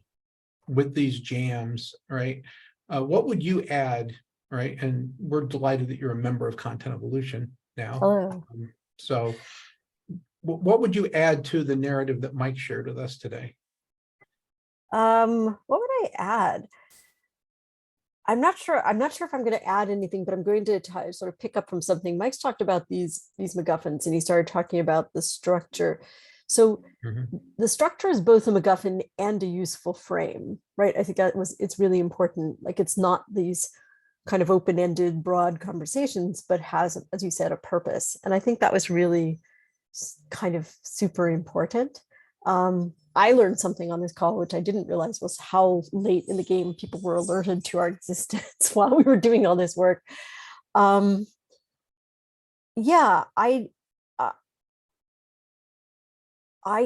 with these jams, right? What would you add, right? And we're delighted that you're a member of Content Evolution now. Hello. So what would you add to the narrative that Mike shared with us today? What would I add? I'm not sure if I'm going to add anything, but I'm going to sort of pick up from something. Mike's talked about these MacGuffins, and he started talking about the structure. So the structure is both a MacGuffin and a useful frame, right? I think it's really important. Like, it's not these kind of open-ended, broad conversations, but has, as you said, a purpose. And I think that was really kind of super important. I learned something on this call, which I didn't realize was how late in the game people were alerted to our existence while we were doing all this work. Yeah, I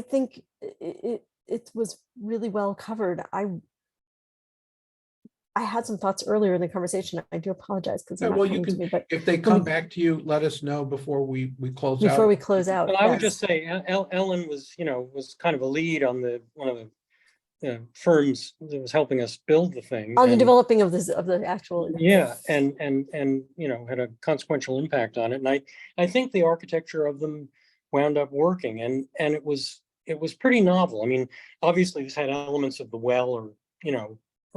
think it was really well covered. I had some thoughts earlier in the conversation. I do apologize because they're not Well, you coming to can, me, but if they come back to you, let us know before we close out. before we close out. Well, I would yes. just say Ellen was kind of a lead on one of the firms that was helping us build the thing. On the and- developing of the actual. Yeah, and had a consequential impact on it. And I think the architecture of them wound up working, and it was pretty novel. Obviously this had elements of the well, or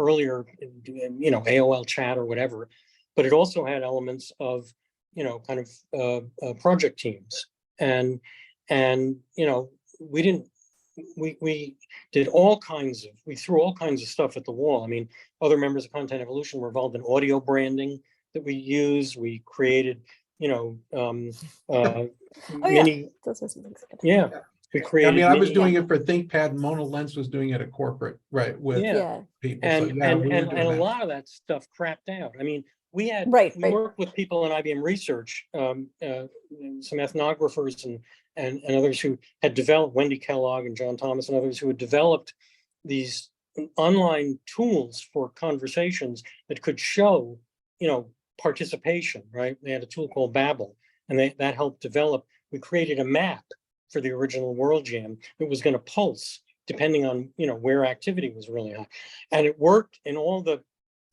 earlier AOL chat or whatever, but it also had elements of kind of project teams. And, we didn't, we did all kinds of, we threw all kinds of stuff at the wall. I mean, other members of Content Evolution were involved in audio branding that we use. We created, many, Those are some things. yeah, we I created. mean, I was many- doing it for ThinkPad, Mona Lens was doing it at corporate, right, with Yeah. Yeah, people. So And, yeah, we were and doing a that. lot of that stuff crapped out. I mean, we right. worked with people in IBM Research, some ethnographers and others who had developed, Wendy Kellogg and John Thomas and others who had developed these online tools for conversations that could show, participation, right? They had a tool called Babel, and that helped develop. We created a map for the original World Jam that was going to pulse depending on, where activity was really high. And it worked in all the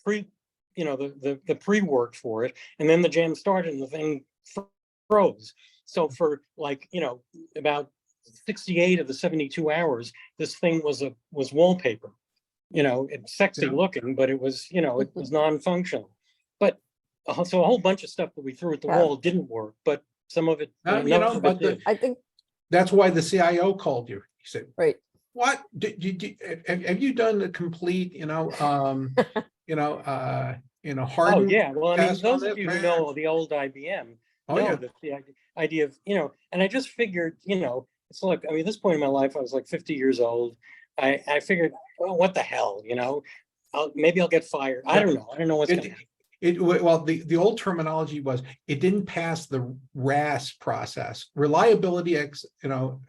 the pre-work for it. And then the jam started and the thing froze. So for about 68 of the 72 hours, this thing was wallpaper. It's sexy Yeah. looking, but it was, it was non-functional. But so a whole bunch of stuff that we threw at the Yeah. wall didn't work, but some of it, You know, of it but did. I think, that's why the CIO called you. He said, right. what, have you done the complete, Oh, hardened? yeah. Well, I mean, test on those of it, you who man. know the old IBM Oh, know yeah. that the idea of, and I just figured, it's like, I mean, at this point in my life, I was like 50 years old. I figured, well, what the hell, maybe I'll get fired. I don't know. I don't know what's going to happen. Well, the old terminology was, it didn't pass the RAS process, reliability,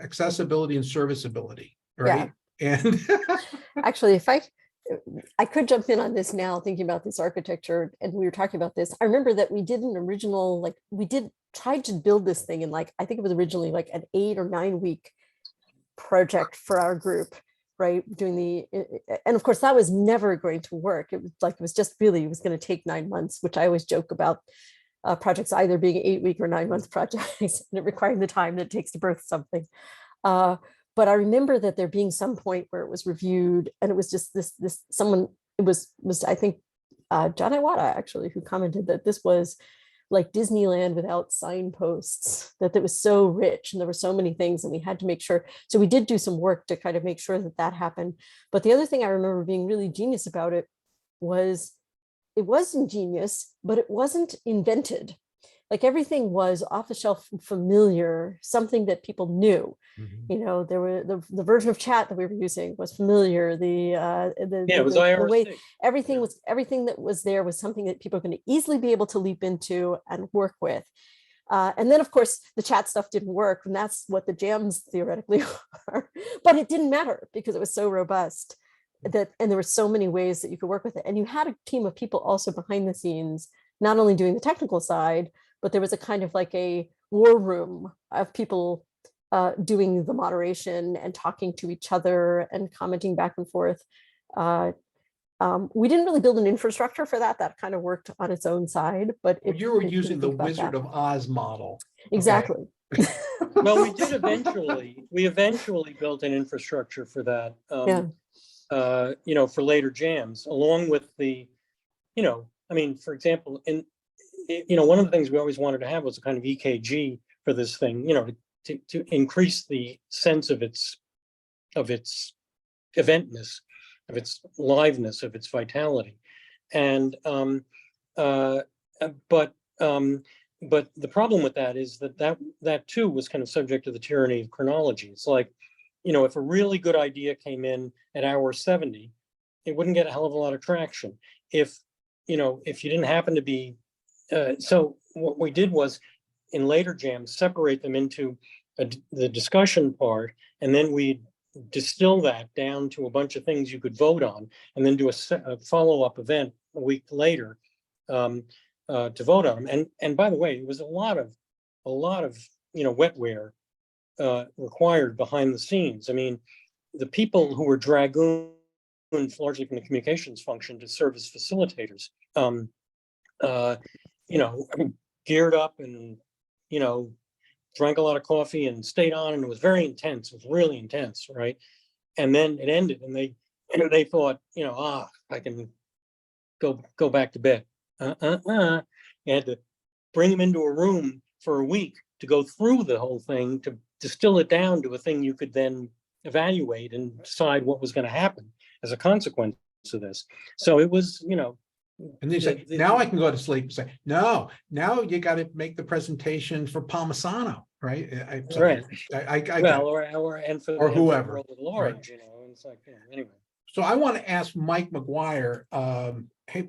accessibility and serviceability, right? And Actually, if I could jump in on this now, thinking about this architecture, and we were talking about this. I remember that we did an original, tried to build this thing in I think it was originally like an 8 or 9 week project for our group, right? Doing and of course that was never going to work. It was going to take 9 months, which I always joke about projects either being 8-week or 9-month projects and it requiring the time that it takes to birth something. But I remember that there being some point where it was reviewed and it was just someone, it was I think John Iwata actually, who commented that this was like Disneyland without signposts, that it was so rich and there were so many things and we had to make sure. So we did do some work to kind of make sure that happened. But the other thing I remember being really genius about it was ingenious, but it wasn't invented. Like everything was off the shelf, familiar, something that people knew. There were the version of chat that we were using was familiar. It was the IRC. way everything that was there was something that people are going to easily be able to leap into and work with. And then of course the chat stuff didn't work, and that's what the jams theoretically are. But it didn't matter because it was so robust and there were so many ways that you could work with it. And you had a team of people also behind the scenes, not only doing the technical side, but there was a kind of like a war room of people doing the moderation and talking to each other and commenting back and forth. We didn't really build an infrastructure for that. That kind of worked on its own side, but you were using the Wizard of of Oz model. exactly. Well, we eventually built an infrastructure for that, for later jams, along with the, I mean, for example, one of the things we always wanted to have was a kind of EKG for this thing, to increase the sense of its eventness, of its liveness, of its vitality. And but the problem with that is that too was kind of subject to the tyranny of chronology. It's like, if a really good idea came in at hour 70, it wouldn't get a hell of a lot of traction. If you didn't happen to be so what we did was, in later jams, separate them into the discussion part, and then we distill that down to a bunch of things you could vote on, and then do a follow-up event a week later to vote on them. And by the way, it was a lot of wetware required behind the scenes. I mean, the people who were dragooned largely from the communications function to serve as facilitators, geared up and, drank a lot of coffee and stayed on, and it was very intense. It was really intense, right? And then it ended, and they thought, I can go back to bed. You had to bring them into a room for a week to go through the whole thing, to distill it down to a thing you could then evaluate and decide what was going to happen as a consequence of this. So it was, you know. And they say, now I can go to sleep and say, no, now you got to make the presentation for Palmisano, right? Right. I get Well, it. or and for Or the whoever. World at large, you know, it's like, yeah, anyway. So I want to ask Mike McGuire, hey,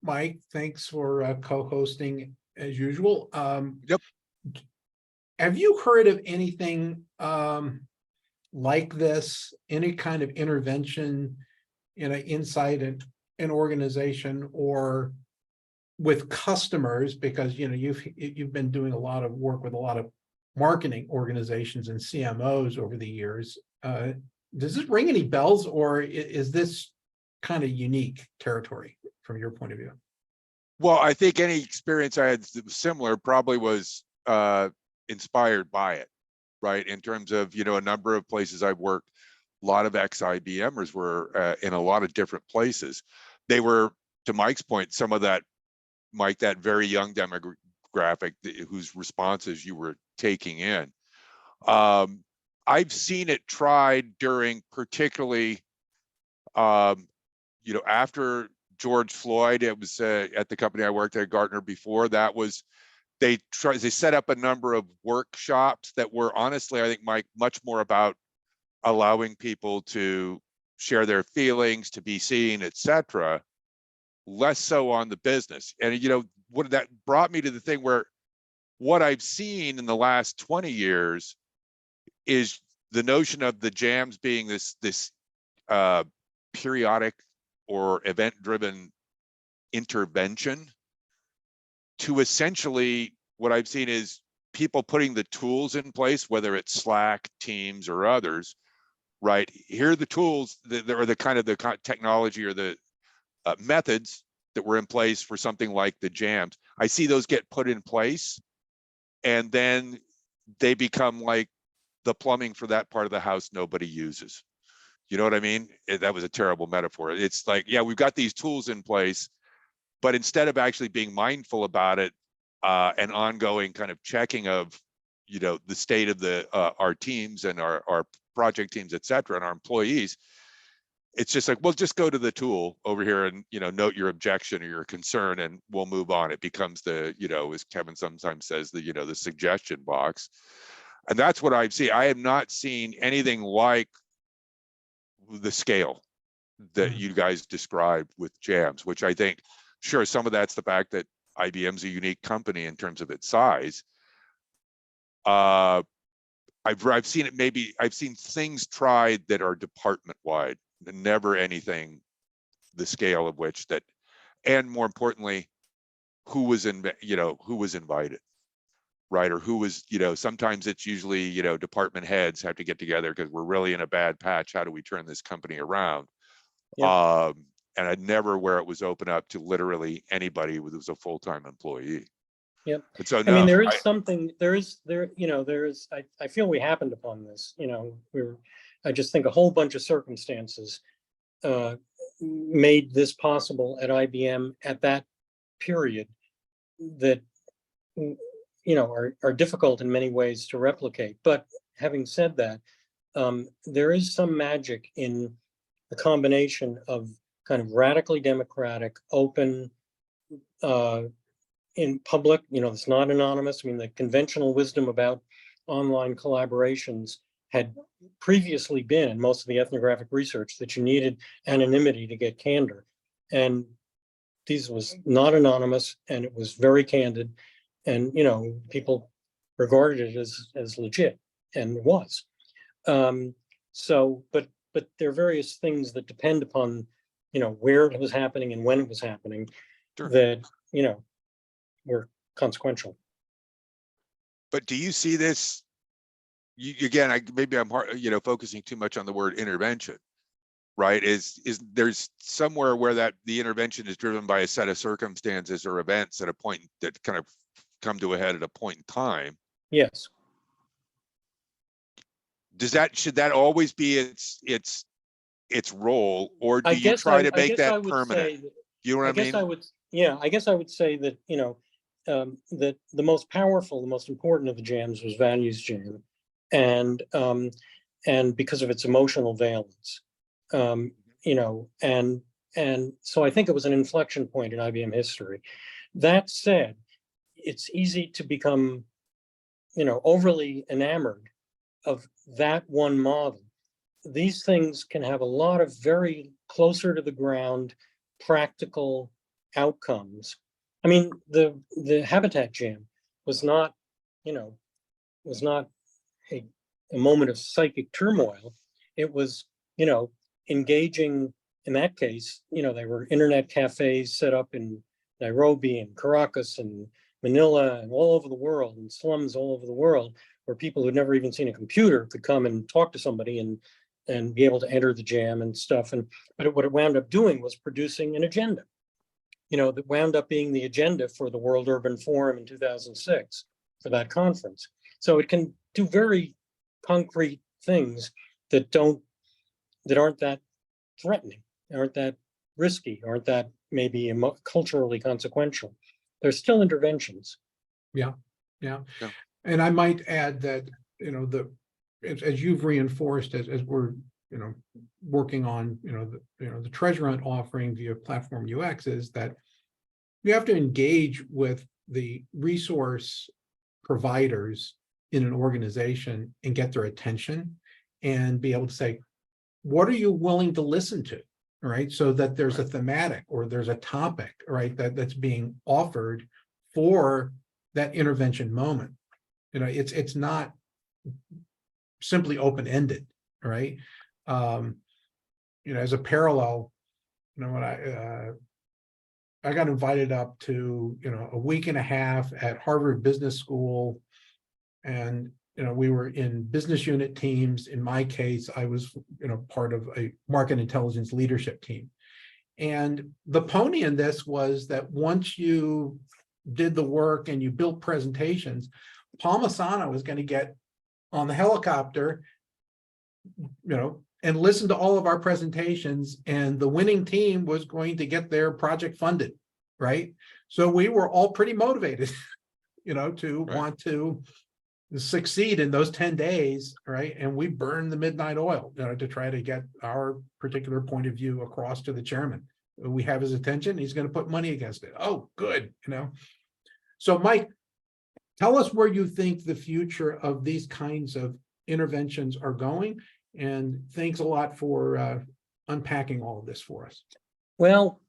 Mike, thanks for co-hosting as usual. Yep. Have you heard of anything like this, any kind of intervention in an inside an organization or with customers? Because you know you've been doing a lot of work with a lot of marketing organizations and CMOs over the years. Does this ring any bells, or is this kind of unique territory from your point of view? Well, I think any experience I had that was similar probably was inspired by it, right? In terms of, you know, a number of places I've worked, a lot of ex-IBMers were in a lot of different places. They were, to Mike's point, some of that, Mike, that very young demographic whose responses you were taking in. I've seen it tried during particularly, you know, after George Floyd. It was at the company I worked at, Gartner, before that was, they set up a number of workshops that were honestly, I think, Mike, much more about allowing people to share their feelings, to be seen, etc., less so on the business. And, you know, what that brought me to the thing where what I've seen in the last 20 years is the notion of the jams being this periodic or event-driven intervention, to essentially what I've seen is people putting the tools in place, whether it's Slack, Teams, or others, right? Here are the tools that are the kind of the technology or the methods that were in place for something like the jams. I see those get put in place, and then they become like the plumbing for that part of the house nobody uses. You know what I mean? That was a terrible metaphor. It's like, yeah, we've got these tools in place, but instead of actually being mindful about it, and ongoing kind of checking of, you know, the state of the our teams and our project teams, et cetera, and our employees, it's just like, well, just go to the tool over here and, you know, note your objection or your concern, and we'll move on. It becomes the, you know, as Kevin sometimes says, the, you know, the suggestion box. And that's what I've seen. I have not seen anything like the scale that you guys described with jams, which I think, sure, some of that's the fact that IBM's a unique company in terms of its size. I've seen it, maybe I've seen things tried that are department wide, never anything the scale of which that, and more importantly, who was invited, right? Or who was, you know, sometimes it's usually, you know, department heads have to get together because we're really in a bad patch. How do we turn this company around? Yep. And I'd never where it was open up to literally anybody who was a full-time employee. Yep. And so, I mean, there is something, I feel we happened upon this, you know, I just think a whole bunch of circumstances made this possible at IBM at that period that, you know, are difficult in many ways to replicate. But having said that, there is some magic in the combination of kind of radically democratic, open, in public, you know, it's not anonymous. I mean, the conventional wisdom about online collaborations had previously been in most of the ethnographic research that you needed anonymity to get candor. And these was not anonymous, and it was very candid. And, you know, people regarded it as legit, and it was. So, but there are various things that depend upon, you know, where it was happening and when it was happening, sure, that, you know, were consequential. But do you see this? Again, maybe I'm you know, focusing too much on the word intervention, right? Is there's somewhere where that the intervention is driven by a set of circumstances or events at a point that kind of come to a head at a point in time? Yes. Should that always be its role, or do you try to make that permanent? You know what I mean? I guess I would say that, you know, that the most powerful, the most important of the jams was Values Jam, and because of its emotional valence, you know, and so I think it was an inflection point in IBM history. That said, it's easy to become, you know, overly enamored of that one model. These things can have a lot of very closer to the ground, practical outcomes. I mean, the Habitat Jam was not, you know, was not a moment of psychic turmoil. It was, you know, engaging. In that case, you know, there were internet cafes set up in Nairobi and Caracas and Manila and all over the world, and slums all over the world, where people who'd never even seen a computer could come and talk to somebody and be able to enter the jam and stuff. But what it wound up doing was producing an agenda, you know, that wound up being the agenda for the World Urban Forum in 2006 for that conference. So it can do very concrete things that aren't that threatening, aren't that risky, aren't that maybe culturally consequential. They're still interventions. Yeah. Yeah. And I might add that, you know, as you've reinforced, as we're, you know, working on, the treasure hunt offering via platform UX, is that you have to engage with the resource providers in an organization and get their attention and be able to say, what are you willing to listen to? Right. So that there's a thematic or there's a topic, right, that's being offered for that intervention moment. You know, it's not simply open-ended, right? You know, as a parallel, you know, when I got invited up to, you know, a week and a half at Harvard Business School, and, you know, we were in business unit teams. In my case, I was, you know, part of a market intelligence leadership team. And the pony in this was that once you did the work and you built presentations, Paul Masano was going to get on the helicopter, you know, and listen to all of our presentations, and the winning team was going to get their project funded, right? So we were all pretty motivated, you know, to want to succeed in those 10 days, right? And we burned the midnight oil, you know, to try to get our particular point of view across to the chairman. We have his attention. He's going to put money against it. Oh, good, you know. So, Mike, tell us where you think the future of these kinds of interventions are going. And thanks a lot for unpacking all of this for us. Well,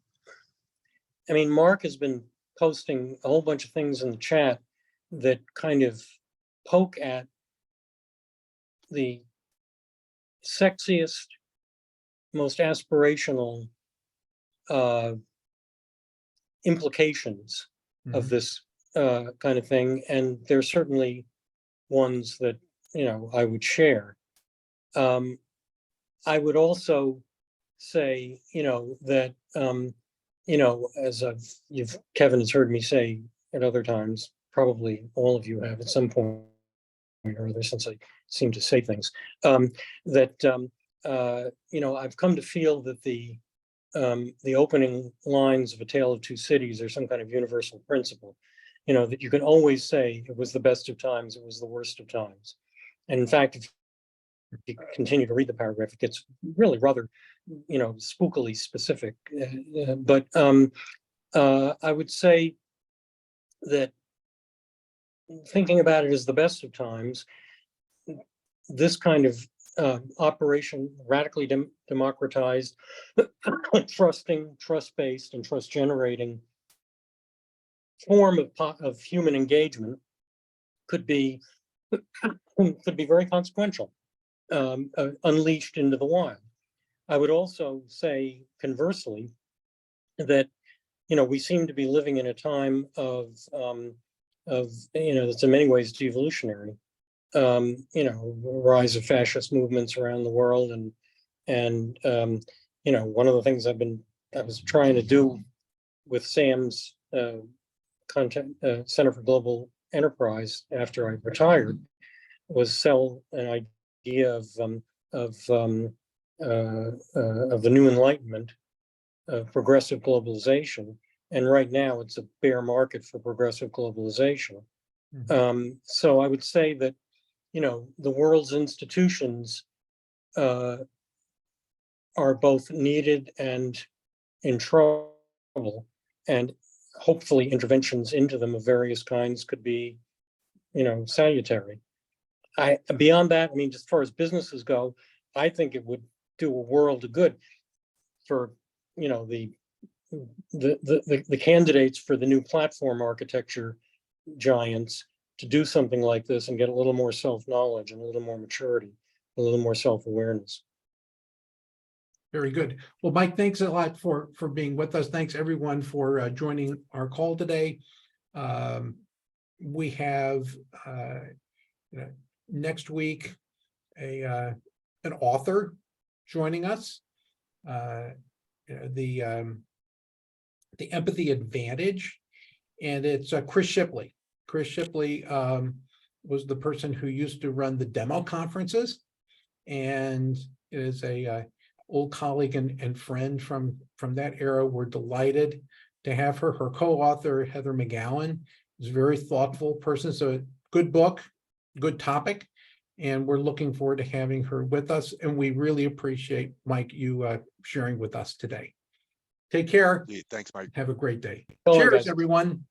I mean, Mark has been posting a whole bunch of things in the chat that kind of poke at the sexiest, most aspirational implications of this kind of thing. And there's certainly ones that, you know, I would share. I would also say, you know, that, you know, as Kevin has heard me say at other times, probably all of you have at some point or other, since I seem to say things, that, you know, I've come to feel that the opening lines of A Tale of Two Cities are some kind of universal principle, you know, that you can always say it was the best of times, it was the worst of times. And in fact, if you continue to read the paragraph, it gets really rather, you know, spookily specific. But I would say that thinking about it as the best of times, this kind of operation, radically democratized, trusting, trust-based, and trust-generating form of human engagement could be very consequential, unleashed into the wild. I would also say, conversely, that, you know, we seem to be living in a time of you know, that's in many ways devolutionary. You know, rise of fascist movements around the world, and you know, one of the things I was trying to do with Sam's Center for Global Enterprise after I retired was sell an idea of the new enlightenment, of progressive globalization, And right now, it's a bear market for progressive globalization. Mhm. So I would say that, the world's institutions are both needed and in trouble. And hopefully interventions into them of various kinds could be, salutary. Beyond that, I mean, just as far as businesses go, I think it would do a world of good for, the candidates for the new platform architecture giants to do something like this and get a little more self-knowledge and a little more maturity, a little more self-awareness. Very good. Well, Mike, thanks a lot for being with us. Thanks everyone for joining our call today. We have next week an author joining us. The Empathy Advantage, and it's Chris Shipley. Chris Shipley was the person who used to run the demo conferences, and is a old colleague and friend from that era. We're delighted to have her. Her co-author, Heather McGowan, is a very thoughtful person. So good book, good topic, and we're looking forward to having her with us. And we really appreciate, Mike, you sharing with us today. Take care. Thanks, Mike. Have a great day. So long, Cheers, guys. everyone.